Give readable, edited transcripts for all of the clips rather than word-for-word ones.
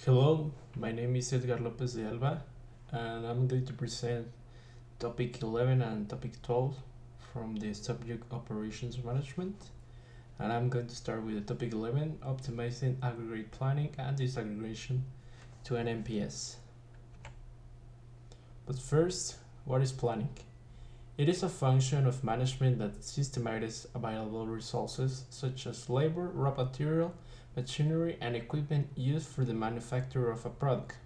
Hello, my name is Edgar Lopez de Alba, and I'm going to present topic 11 and topic 12 from the subject Operations Management. And I'm going to start with the topic 11, optimizing aggregate planning and disaggregation to an MPS. But first, what is planning? It is a function of management that systematizes available resources such as labor, raw material, machinery, and equipment used for the manufacture of a product.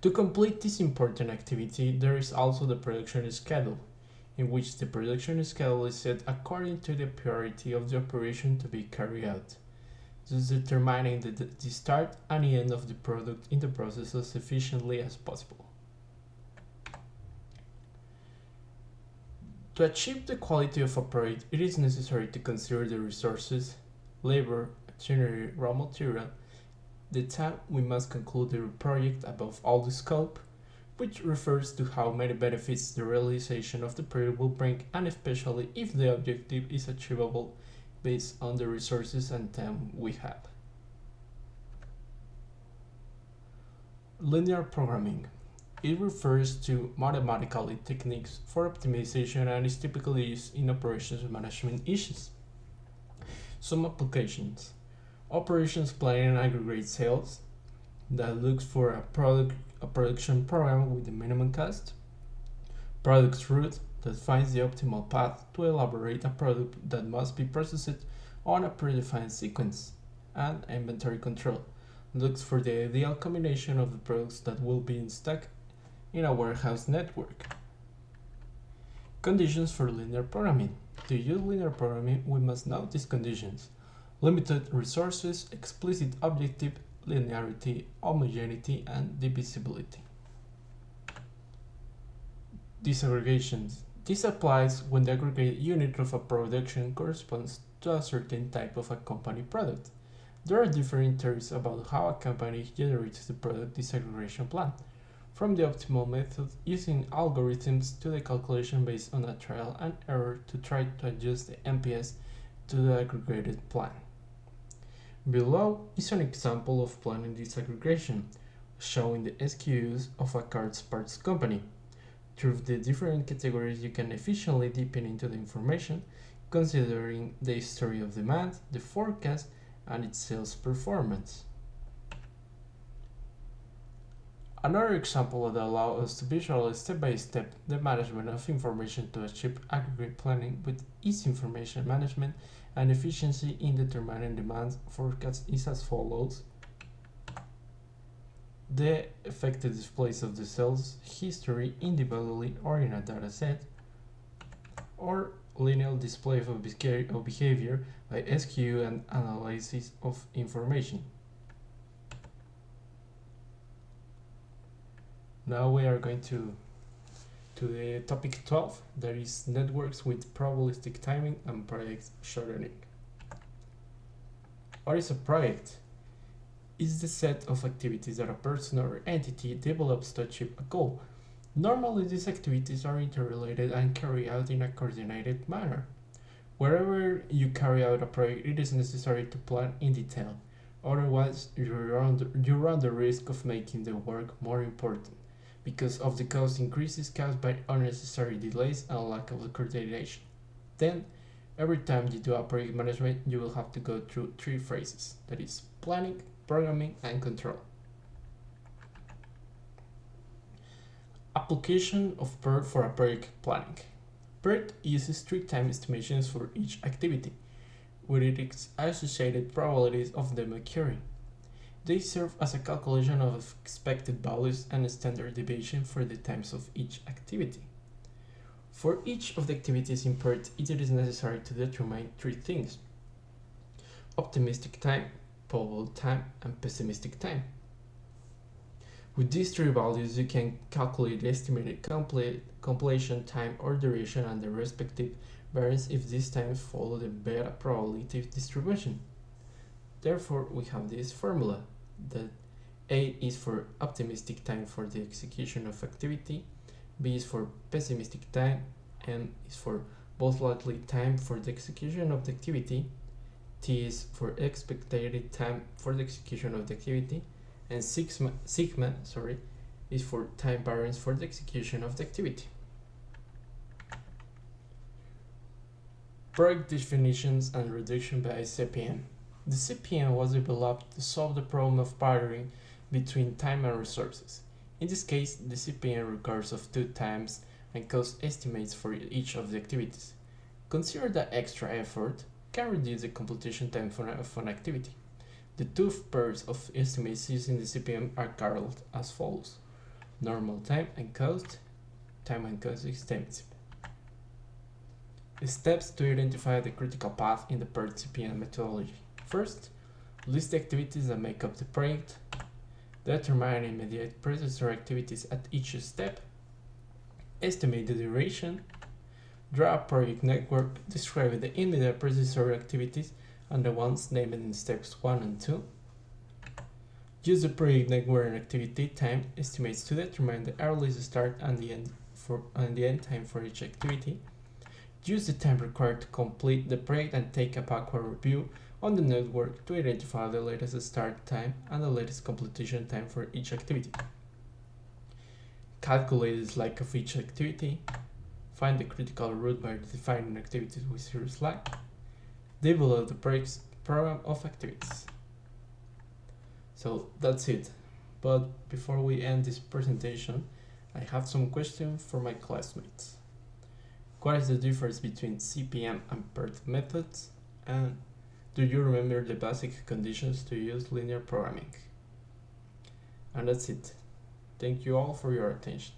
To complete this important activity, there is also the production schedule, in which the production schedule is set according to the priority of the operation to be carried out, thus determining the start and the end of the product in the process as efficiently as possible. To achieve the quality of a product, it is necessary to consider the resources, labor, machinery, raw material, the time we must conclude the project above all the scope, which refers to how many benefits the realization of the project will bring, and especially if the objective is achievable based on the resources and time we have. Linear programming. It refers to mathematical techniques for optimization and is typically used in operations management issues. Some applications: operations planning and aggregate sales that looks for a production program with the minimum cost, products route that finds the optimal path to elaborate a product that must be processed on a predefined sequence, and inventory control looks for the ideal combination of the products that will be in stock in a warehouse network. Conditions for linear programming. To use linear programming, we must know these conditions: limited resources, explicit objective, linearity, homogeneity, and divisibility. Disaggregations. This applies when the aggregate unit of a production corresponds to a certain type of a company product. There are different theories about how a company generates the product disaggregation plan, from the optimal method using algorithms to the calculation based on a trial and error to try to adjust the MPS to the aggregated plan. Below is an example of planning disaggregation, showing the SKUs of a car parts company. Through the different categories, you can efficiently deepen into the information, considering the history of demand, the forecast, and its sales performance. Another example that allows us to visualize step by step the management of information to achieve aggregate planning with easy information management and efficiency in determining demand forecast is as follows. The effective displays of the sales history individually or in a dataset, or linear display of behavior by SKU and analysis of information. Now we are going to the topic 12, that is networks with probabilistic timing and project shortening. What is a project? It's the set of activities that a person or entity develops to achieve a goal. Normally, these activities are interrelated and carried out in a coordinated manner. Wherever you carry out a project, it is necessary to plan in detail. Otherwise, you run the risk of making the work more important because of the cost increases caused by unnecessary delays and lack of coordination. Then, every time you do a project management, you will have to go through three phases, that is, planning, programming, and control. Application of PERT for a project planning. PERT uses strict time estimations for each activity, with its associated probabilities of them occurring. They serve as a calculation of expected values and standard deviation for the times of each activity. For each of the activities in PERT, it is necessary to determine three things: optimistic time, probable time, and pessimistic time. With these three values, you can calculate the estimated completion time or duration and the respective variance if these times follow the beta probability distribution. Therefore, we have this formula that A is for optimistic time for the execution of activity, B is for pessimistic time, M is for most likely time for the execution of the activity, T is for expected time for the execution of the activity, and sigma is for time variance for the execution of the activity. Project definitions and reduction by CPM. The CPM was developed to solve the problem of bartering between time and resources. In this case, the CPM requires of 2 times and cost estimates for each of the activities. Consider that extra effort can reduce the completion time of an activity. The two pairs of estimates using the CPM are called as follows: normal time and cost estimates. Steps to identify the critical path in the paired CPM methodology. First, list the activities that make up the project, determine immediate predecessor activities at each step, estimate the duration, draw a project network describing the immediate predecessor activities and the ones named in steps 1 and 2. Use the project network and activity time estimates to determine the earliest start and the end time for each activity. Use the time required to complete the project and take a backward review on the network to identify the latest start time and the latest completion time for each activity. Calculate the slack of each activity. Find the critical route by defining activities with zero slack. Develop the project's program of activities. So that's it. But before we end this presentation, I have some questions for my classmates. What is the difference between CPM and paired methods? And do you remember the basic conditions to use linear programming? And that's it. Thank you all for your attention.